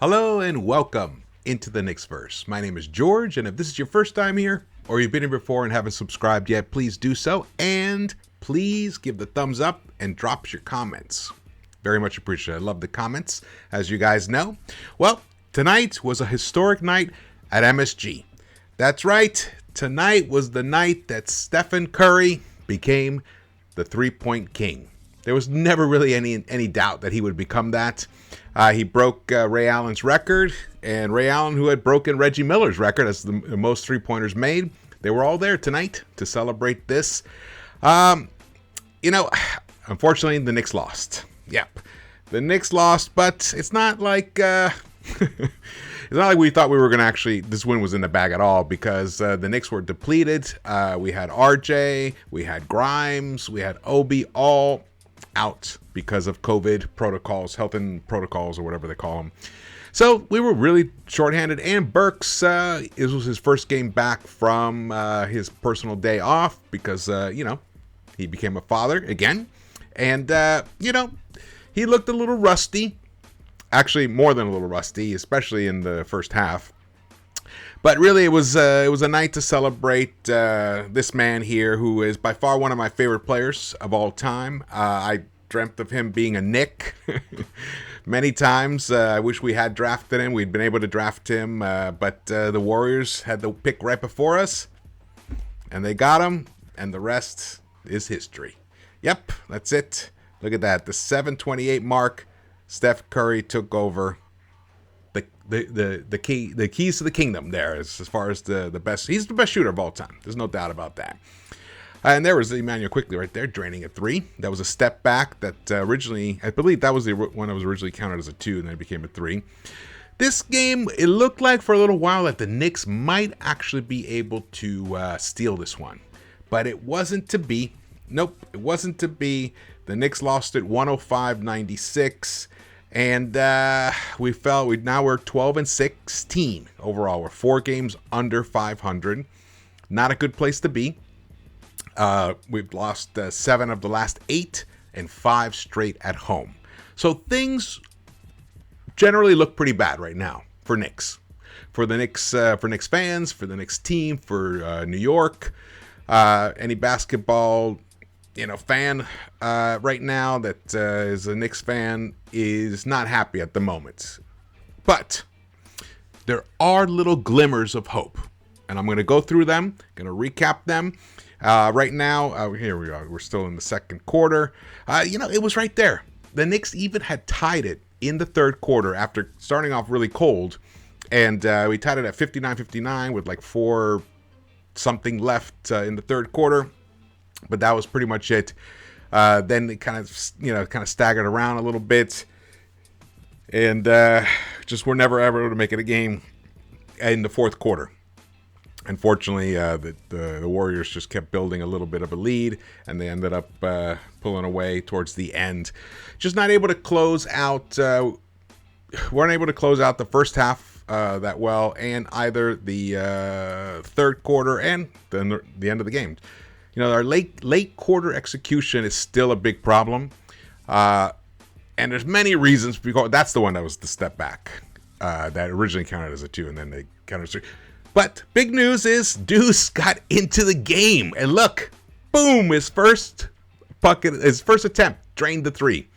Hello and welcome into the Knicks-Verse. My name is George, and if this is your first time here, or you've been here before and haven't subscribed yet, please do so, and please give the thumbs up and drop your comments. Very much appreciated. I love the comments, as you guys know. Well, tonight was a historic night at MSG. That's right, tonight was the night that Stephen Curry became the three-point king. There was never really any doubt that he would become that. He broke Ray Allen's record, and Ray Allen, who had broken Reggie Miller's record as the most three-pointers made, they were all there tonight to celebrate this. Unfortunately, the Knicks lost. Yep, the Knicks lost, but it's not like it's not like we thought we were going to actually, this win was in the bag at all, because the Knicks were depleted. We had RJ, we had Grimes, we had Obi, all out because of COVID protocols, health and protocols, or whatever they call them. So we were really shorthanded, and Burks, it was his first game back from his personal day off because, he became a father again. And, he looked a little rusty. Actually, more than a little rusty, especially in the first half. But really, it was a night to celebrate this man here, who is by far one of my favorite players of all time. I dreamt of him being a Knick many times. I wish we had drafted him. We'd been able to draft him, but the Warriors had the pick right before us, and they got him, and the rest is history. Yep, that's it. Look at that. The 7:28 mark, Steph Curry took over. The keys to the kingdom there, as far as the best. He's the best shooter of all time. There's no doubt about that. And there was Emmanuel Quickly right there draining a three. That was a step back that originally, I believe that was the one that was originally counted as a two, and then it became a three. This game, it looked like for a little while that the Knicks might actually be able to steal this one. But it wasn't to be. Nope, it wasn't to be. The Knicks lost it 105-96. And now we're 12-16 overall. We're 4 games under 500. Not a good place to be. We've lost 7 of the last 8 and 5 straight at home. So things generally look pretty bad right now for Knicks. For Knicks fans, for the Knicks team, for New York. Any basketball fan right now that is a Knicks fan is not happy at the moment. But there are little glimmers of hope, and I'm going to go through them, going to recap them. Right now, here we are. We're still in the second quarter. It was right there. The Knicks even had tied it in the third quarter after starting off really cold, and we tied it at 59-59 with like 4 something left in the third quarter. But that was pretty much it. Then it kind of staggered around a little bit, and just were never ever able to make it a game in the fourth quarter. Unfortunately, the Warriors just kept building a little bit of a lead, and they ended up pulling away towards the end. Just not able to close out. Weren't able to close out the first half that well, and either the third quarter and then the end of the game. Our late quarter execution is still a big problem. And there's many reasons. Because that's the one that was the step back that originally counted as a 2, and then they counted as 3. But big news is Deuce got into the game. And look, boom, his first attempt, drained the 3.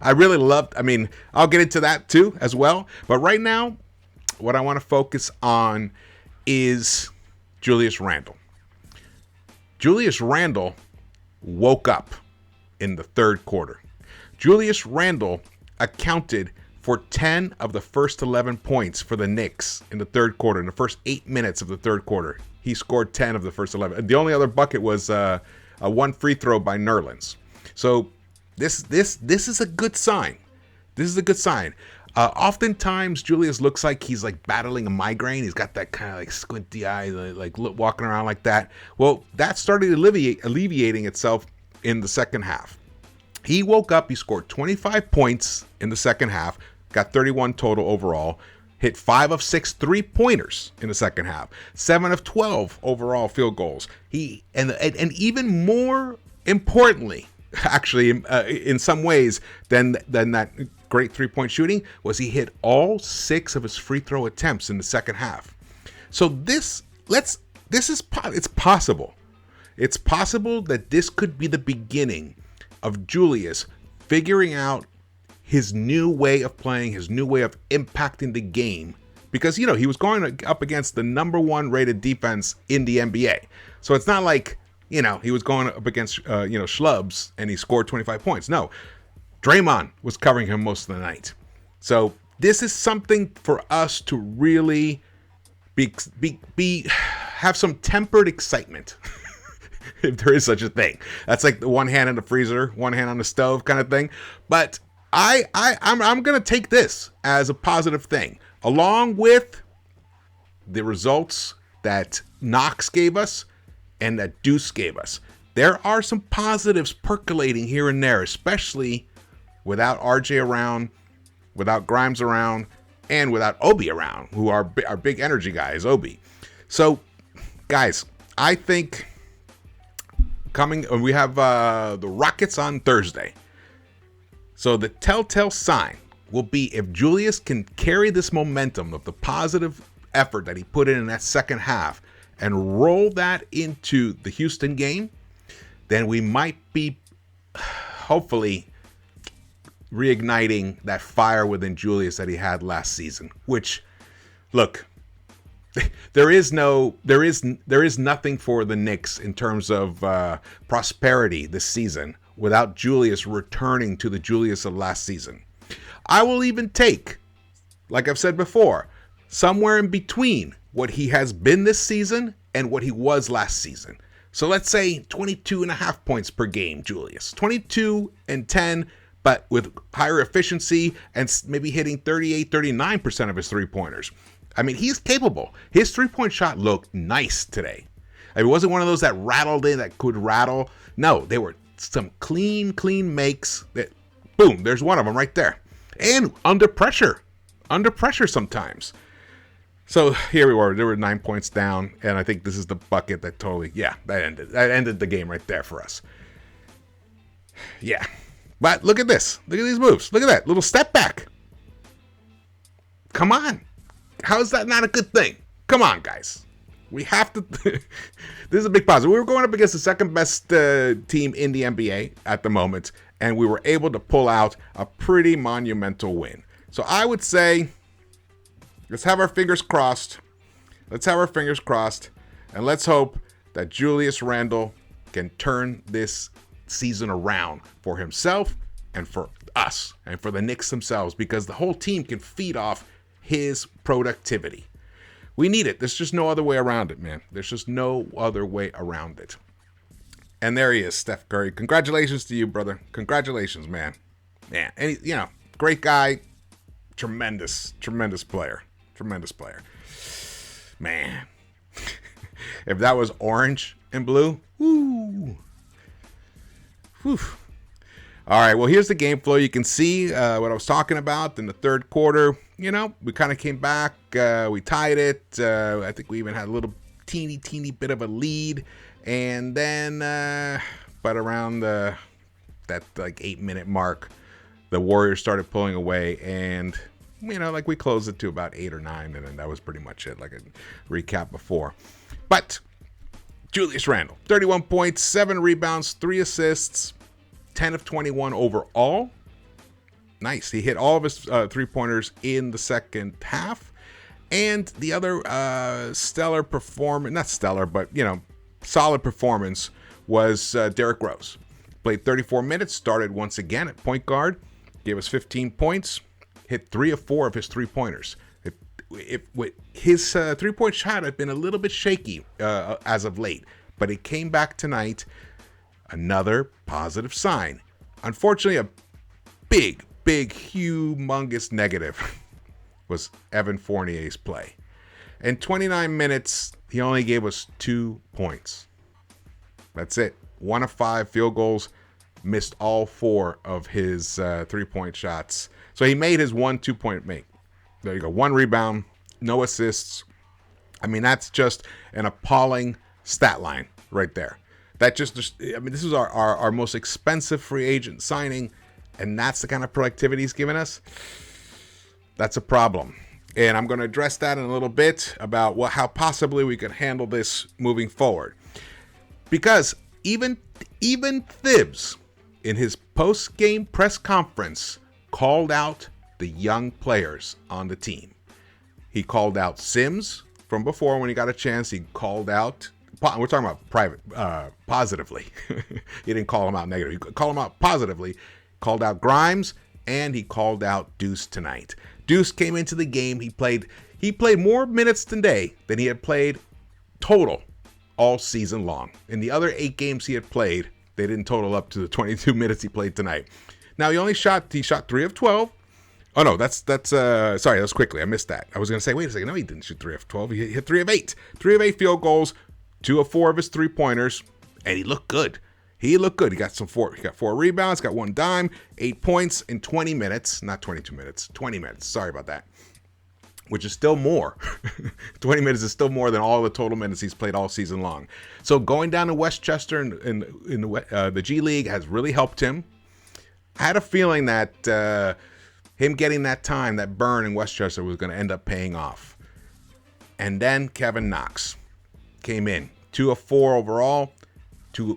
I'll get into that too as well. But right now, what I want to focus on is Julius Randle. Julius Randle woke up in the third quarter. Julius Randle accounted for 10 of the first 11 points for the Knicks in the third quarter. In the first 8 minutes of the third quarter, he scored 10 of the first 11. The only other bucket was a one free throw by Nerlens. So this is a good sign. This is a good sign. Oftentimes, Julius looks like he's like battling a migraine. He's got that kind of like squinty eye, like walking around like that. Well, that started alleviating itself in the second half. He woke up, he scored 25 points in the second half, got 31 total overall, hit 5 of 6 3-pointers in the second half, 7 of 12 overall field goals. And even more importantly, actually, in some ways than that great three-point shooting was he hit all 6 of his free throw attempts in the second half. So it's possible. It's possible that this could be the beginning of Julius figuring out his new way of playing, his new way of impacting the game. Because, he was going up against the number 1 rated defense in the NBA. So it's not like, he was going up against, schlubs and he scored 25 points. No, Draymond was covering him most of the night. So this is something for us to really have some tempered excitement, if there is such a thing. That's like the one hand in the freezer, one hand on the stove kind of thing. But I'm going to take this as a positive thing, along with the results that Knox gave us and that Deuce gave us. There are some positives percolating here and there, especially without RJ around, without Grimes around, and without Obi around, who are our big energy guys, Obi. So, guys, I think we have the Rockets on Thursday. So the telltale sign will be if Julius can carry this momentum of the positive effort that he put in that second half and roll that into the Houston game, then we might be hopefully reigniting that fire within Julius that he had last season. Which, look, there is nothing for the Knicks in terms of prosperity this season without Julius returning to the Julius of last season. I will even take, like I've said before, somewhere in between what he has been this season and what he was last season. So let's say 22.5 points per game, Julius. 22 and 10, but with higher efficiency and maybe hitting 38, 39% of his three-pointers. I mean, he's capable. His three-point shot looked nice today. It wasn't one of those that rattled in, that could rattle. No, they were some clean makes that, boom, there's one of them right there. And under pressure sometimes. So here we were. There were 9 points down, and I think this is the bucket that that ended the game right there for us. Yeah. But look at this. Look at these moves. Look at that little step back. Come on. How is that not a good thing? Come on, guys. We have to. This is a big positive. We were going up against the second best team in the NBA at the moment, and we were able to pull out a pretty monumental win. So I would say, let's have our fingers crossed. And let's hope that Julius Randle can turn this season around for himself and for us and for the Knicks themselves, because the whole team can feed off his productivity. We need it. There's just no other way around it, man. There's just no other way around it. And there he is, Steph Curry. Congratulations to you, brother. Congratulations, man. Man, and great guy. Tremendous player. Man. If that was orange and blue, woo. Whew. All right, well, here's the game flow. You can see what I was talking about in the third quarter. We kind of came back. We tied it. I think we even had a little teeny bit of a lead. And then, but around that 8-minute mark, the Warriors started pulling away. And, we closed it to about 8 or 9. And then that was pretty much it, like a recap before. But Julius Randle, 31 points, 7 rebounds, 3 assists, 10 of 21 overall. Nice. He hit all of his three-pointers in the second half. And the other stellar performance, not stellar, but, solid performance was Derrick Rose. Played 34 minutes, started once again at point guard, gave us 15 points, hit 3 of 4 of his three-pointers. His three-point shot had been a little bit shaky as of late, but it came back tonight. Another positive sign. Unfortunately, a big, humongous negative was Evan Fournier's play. In 29 minutes, he only gave us 2 points. That's it. 1 of 5 field goals. Missed all 4 of his 3-point shots. So he made his 1 2-point make. There you go. 1 rebound, no assists. I mean, that's just an appalling stat line right there. That this is our most expensive free agent signing, and that's the kind of productivity he's giving us, that's a problem. And I'm going to address that in a little bit about how possibly we could handle this moving forward. Because even Thibs, in his post-game press conference, called out the young players on the team. He called out Sims from before when he got a chance. He called out, we're talking about positively. He didn't call him out negatively. He called him out positively, called out Grimes, and he called out Deuce tonight. Deuce came into the game. He played more minutes today than he had played total all season long. In the other 8 games he had played, they didn't total up to the 22 minutes he played tonight. Now he shot 3 of 12. Oh no, that's sorry, that was quickly. I missed that. I was gonna say, wait a second, no, he didn't shoot 3 of 12. He hit 3 of 8. 3 of 8 field goals, 2 of 4 of his 3-pointers, and he looked good. He got 4 rebounds, got 1 dime, 8 points in 20 minutes. Not 22 minutes, 20 minutes. Sorry about that. Which is still more. 20 minutes is still more than all the total minutes he's played all season long. So going down to Westchester in the G League has really helped him. I had a feeling that him getting that time, that burn in Westchester, was going to end up paying off. And then Kevin Knox came in. 2 of 4 overall.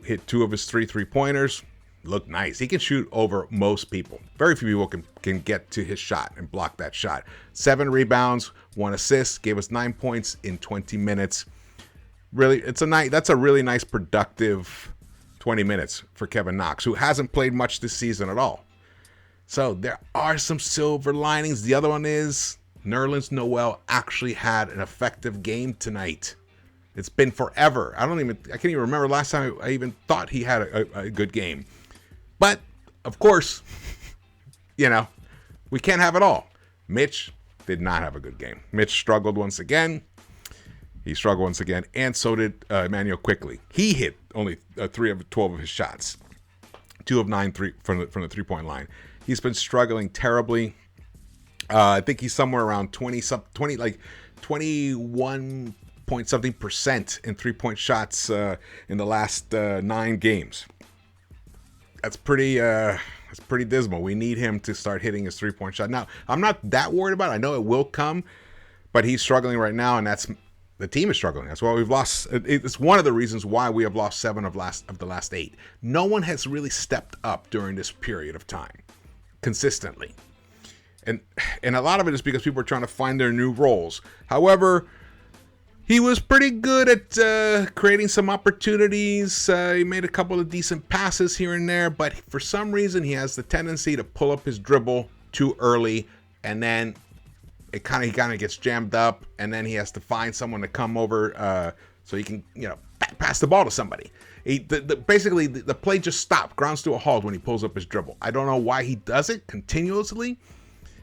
Hit 2 of his 3-pointers. Looked nice. He can shoot over most people. Very few people can get to his shot and block that shot. 7 rebounds, 1 assist, gave us 9 points in 20 minutes. Really, that's a really nice, productive 20 minutes for Kevin Knox, who hasn't played much this season at all. So there are some silver linings. The other one is Nerlens Noel actually had an effective game tonight. It's been forever. I can't even remember last time I even thought he had a good game. But, of course, we can't have it all. Mitch did not have a good game. Mitch struggled once again. And so did Emmanuel Quickley. He hit only 3 of 12 of his shots. 2 of 9 from the 3-point line. He's been struggling terribly. I think he's somewhere around 21 point something percent in 3-point shots in the last 9 games. That's pretty dismal. We need him to start hitting his 3-point shot. Now, I'm not that worried about it. I know it will come, but he's struggling right now, and the team is struggling. That's why we've lost. It's one of the reasons why we have lost 7 of the last 8. No one has really stepped up during this period of time consistently. And a lot of it is because people are trying to find their new roles. However, he was pretty good at creating some opportunities. He made a couple of decent passes here and there, but for some reason he has the tendency to pull up his dribble too early, and then he kind of gets jammed up, and then he has to find someone to come over so he can pass the ball to somebody. Basically the play just stopped, grounds to a halt when he pulls up his dribble. I don't know why he does it continuously.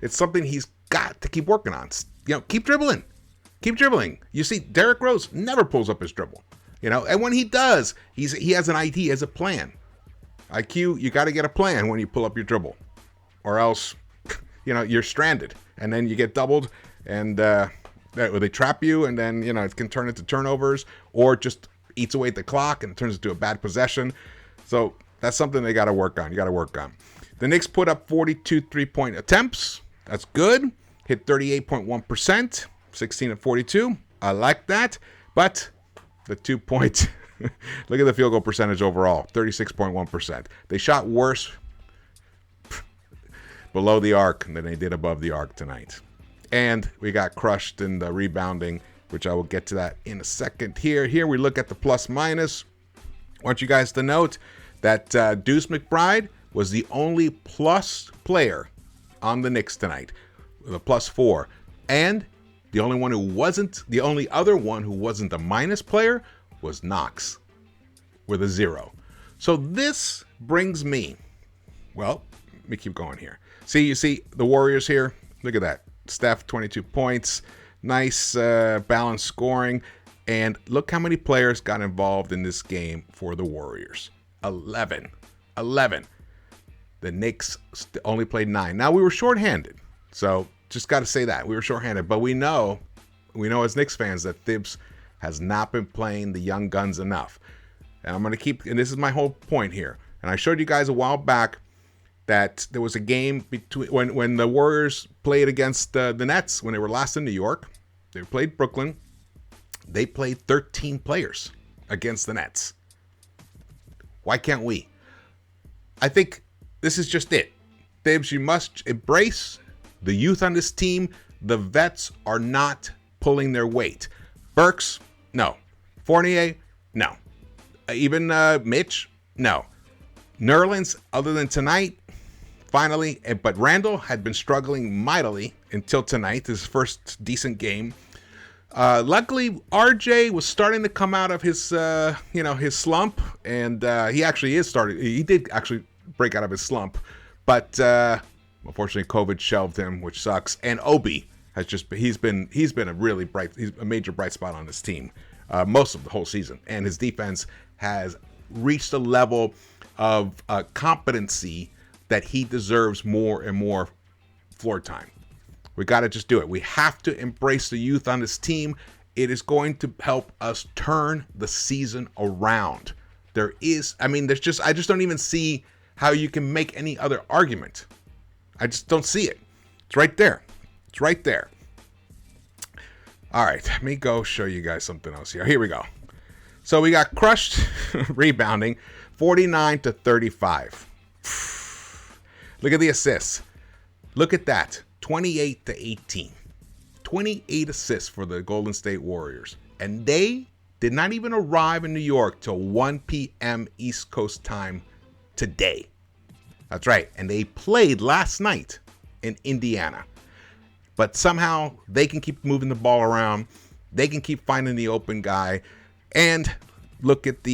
It's something he's got to keep working on. Keep dribbling. Keep dribbling. You see, Derrick Rose never pulls up his dribble, and when he does, he has an idea, he has a plan. IQ, you got to get a plan when you pull up your dribble, or else, you're stranded, and then you get doubled, and they trap you, and then it can turn into turnovers, or just eats away at the clock and it turns into a bad possession. So that's something they got to work on. You got to work on. The Knicks put up 42 3-point attempts. That's good. Hit 38.1%. 16 of 42. I like that. But the 2-point, look at the field goal percentage overall, 36.1%. They shot worse below the arc than they did above the arc tonight. And we got crushed in the rebounding, which I will get to that in a second here. Here we look at the plus minus. I want you guys to note that Deuce McBride was the only plus player on the Knicks tonight with a +4. And the only other one who wasn't a minus player was Knox with a 0. So this brings me, well, let me keep going here. You see the Warriors here? Look at that. Steph, 22 points. Nice balanced scoring. And look how many players got involved in this game for the Warriors. 11. The Knicks only played 9. Now, we were shorthanded. So just got to say that. We were shorthanded. But we know as Knicks fans that Thibs has not been playing the young guns enough. And I'm going to and this is my whole point here. And I showed you guys a while back that there was a game between when the Warriors played against the Nets when they were last in New York. They played Brooklyn. They played 13 players against the Nets. Why can't we? I think this is just it. Thibs, you must embrace the youth on this team. The vets are not pulling their weight. Burks, no. Fournier, no. Even Mitch, no. Nerlens, other than tonight, finally, but Randle had been struggling mightily until tonight, his first decent game. Luckily, RJ was starting to come out of his, his slump, and he actually is starting. He did actually break out of his slump, but unfortunately, COVID shelved him, which sucks. And Obi has he's been a major bright spot on this team most of the whole season, and his defense has reached a level of competency that he deserves more and more floor time. We got to just do it. We have to embrace the youth on this team. It is going to help us turn the season around. I just don't even see how you can make any other argument. I just don't see it. It's right there. It's right there. All right, let me go show you guys something else here. Here we go. So we got crushed rebounding, 49-35. Look at the assists. Look at that. 28-18. 28 assists for the Golden State Warriors. And they did not even arrive in New York till 1 p.m. East Coast time today. That's right. And they played last night in Indiana. But somehow they can keep moving the ball around. They can keep finding the open guy. And look at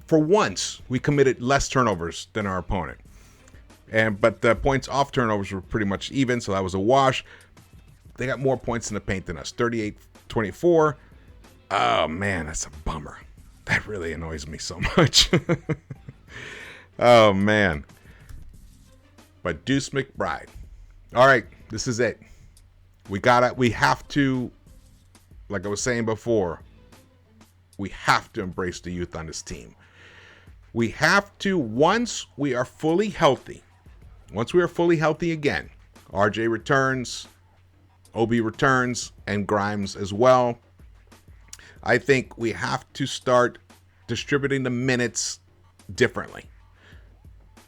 for once, we committed less turnovers than our opponent. But the points off turnovers were pretty much even, so that was a wash. They got more points in the paint than us, 38-24. Oh, man, that's a bummer. That really annoys me so much. Oh, man. But Deuce McBride. All right, this is it. We have to, like I was saying before, we have to embrace the youth on this team. We have to, once we are fully healthy again, RJ returns, Obi returns, and Grimes as well. I think we have to start distributing the minutes differently.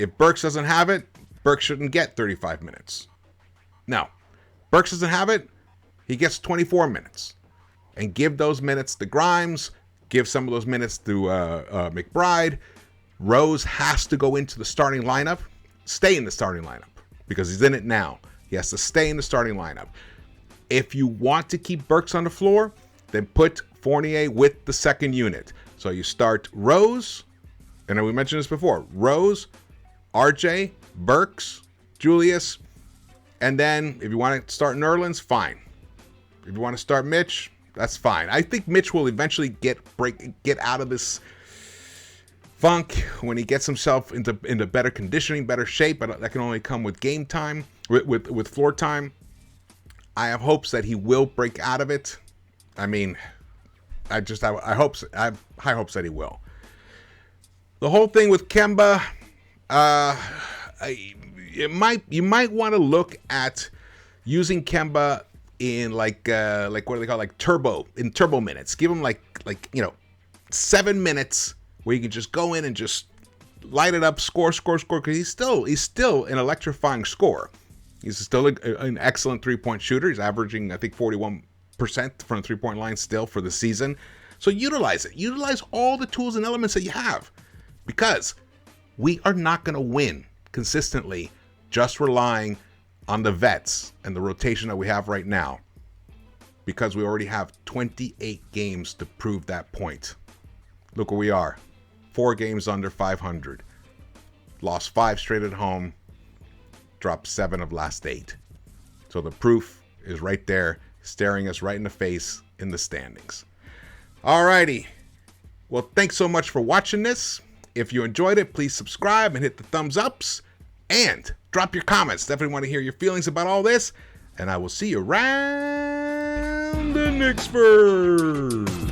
If Burks doesn't have it, Burks shouldn't get 35 minutes. No, Burks doesn't have it, he gets 24 minutes. And give those minutes to Grimes, give some of those minutes to McBride. Rose has to go into the starting lineup, stay in the starting lineup, because he's in it now. He has to stay in the starting lineup. If you want to keep Burks on the floor, then put Fournier with the second unit. So you start Rose, and we mentioned this before, Rose, RJ, Burks, Julius, and then if you want to start Nerlens, fine. If you want to start Mitch, that's fine. I think Mitch will eventually get out of this funk when he gets himself into better conditioning, better shape, but that can only come with game time, with floor time. I have hopes that he will break out of it. I mean, I have high hopes that he will. The whole thing with Kemba, you might want to look at using Kemba in like what do they call it? Like turbo minutes. Give him like 7 minutes where you can just go in and just light it up, score, because he's still an electrifying scorer. He's still an excellent three-point shooter. He's averaging, I think, 41% from the three-point line still for the season. So utilize it. Utilize all the tools and elements that you have, because we are not going to win consistently just relying on the vets and the rotation that we have right now, because we already have 28 games to prove that point. Look where we are. 4 games under 500. Lost 5 straight at home. Dropped 7 of last 8. So the proof is right there, staring us right in the face in the standings. Alrighty. Well, thanks so much for watching this. If you enjoyed it, please subscribe and hit the thumbs ups. And drop your comments. Definitely want to hear your feelings about all this. And I will see you around the Knicks-Verse.